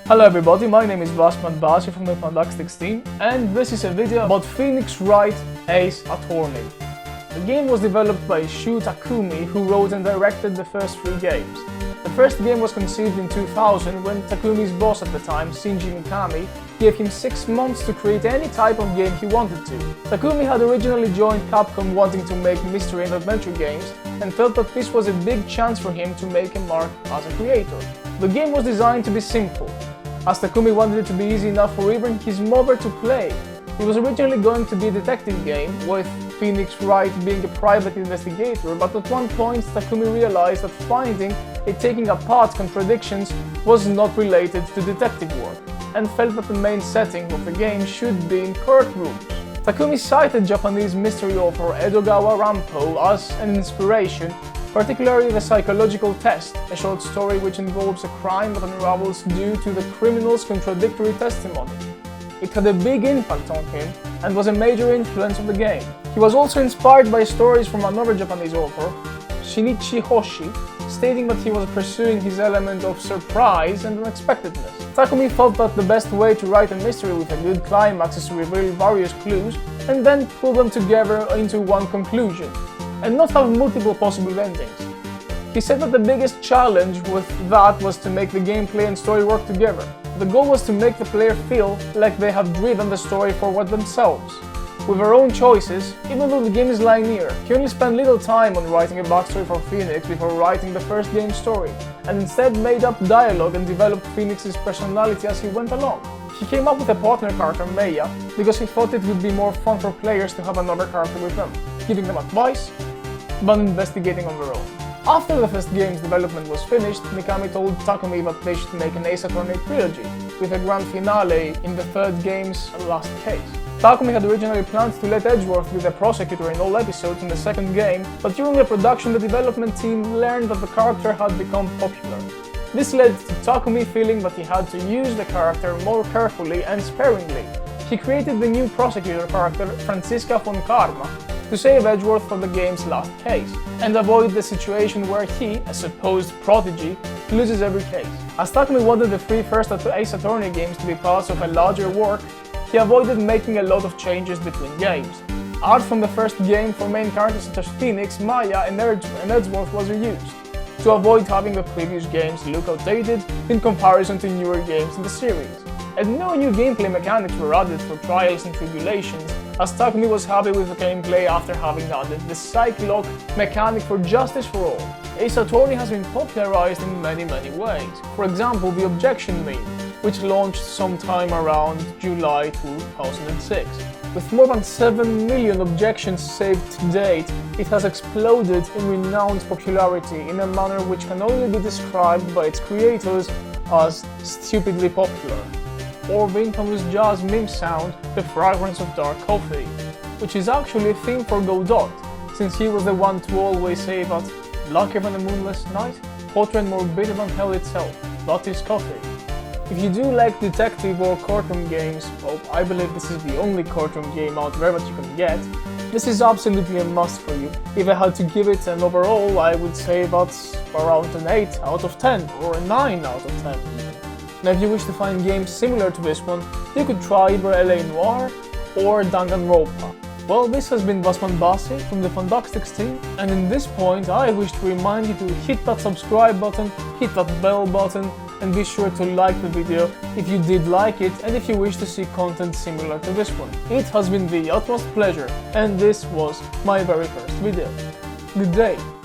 Hello everybody, my name is Vasman from the FunDuckSticks team, and this is a video about Phoenix Wright Ace Attorney. The game was developed by Shu Takumi, who wrote and directed the first 3 games. The first game was conceived in 2000 when Takumi's boss at the time, Shinji Mikami, gave him 6 months to create any type of game he wanted to. Takumi had originally joined Capcom wanting to make mystery and adventure games, and felt that this was a big chance for him to make a mark as a creator. The game was designed to be simple, as Takumi wanted it to be easy enough for even his mother to play. It was originally going to be a detective game, with Phoenix Wright being a private investigator, but at one point Takumi realized that finding and taking apart contradictions was not related to detective work, and felt that the main setting of the game should be in courtrooms. Takumi cited Japanese mystery author Edogawa Rampo as an inspiration, particularly The Psychological Test, a short story which involves a crime that unravels due to the criminal's contradictory testimony. It had a big impact on him and was a major influence of the game. He was also inspired by stories from another Japanese author, Shinichi Hoshi, stating that he was pursuing his element of surprise and unexpectedness. Takumi thought that the best way to write a mystery with a good climax is to reveal various clues and then pull them together into one conclusion, and not have multiple possible endings. He said that the biggest challenge with that was to make the gameplay and story work together. The goal was to make the player feel like they have driven the story forward themselves, with their own choices, even though the game is linear. He only spent little time on writing a backstory for Phoenix before writing the first game's story, and instead made up dialogue and developed Phoenix's personality as he went along. He came up with a partner character, Maya, because he thought it would be more fun for players to have another character with them, giving them advice, but investigating on their own. After the first game's development was finished, Mikami told Takumi that they should make an Ace Attorney trilogy, with a grand finale in the third game's last case. Takumi had originally planned to let Edgeworth be the prosecutor in all episodes in the second game, but during the production the development team learned that the character had become popular. This led to Takumi feeling that he had to use the character more carefully and sparingly. He created the new prosecutor character, Franziska von Karma, to save Edgeworth from the game's last case, and avoid the situation where he, a supposed prodigy, loses every case. As Takumi wanted the 3 first Ace Attorney games to be parts of a larger work, he avoided making a lot of changes between games. Art from the first game for main characters such as Phoenix, Maya and Edgeworth was reused, to avoid having the previous games look outdated in comparison to newer games in the series. And no new gameplay mechanics were added for trials and tribulations, as Takumi was happy with the gameplay after having added the Psych Lock mechanic for Justice for All. Ace Attorney has been popularized in many ways. For example, the Objection meme, which launched sometime around July 2006. With more than 7 million objections saved to date, it has exploded in renowned popularity in a manner which can only be described by its creators as stupidly popular. Or the infamous jazz meme sound, The Fragrance of Dark Coffee, which is actually a theme for Godot, since he was the one to always say that blacker than a moonless night, hotter and more bitter than hell itself, that is coffee. If you do like detective or courtroom games, well, I believe this is the only courtroom game out there that you can get, this is absolutely a must for you. If I had to give it an overall, I would say that's around an 8 out of 10, or a 9 out of 10 even. Now if you wish to find games similar to this one, you could try either LA Noire or Danganronpa. Well, this has been Vasman from the FunDuckSticks team, and in this point I wish to remind you to hit that subscribe button, hit that bell button, and be sure to like the video if you did like it and if you wish to see content similar to this one. It has been the utmost pleasure, and this was my very first video. Good day!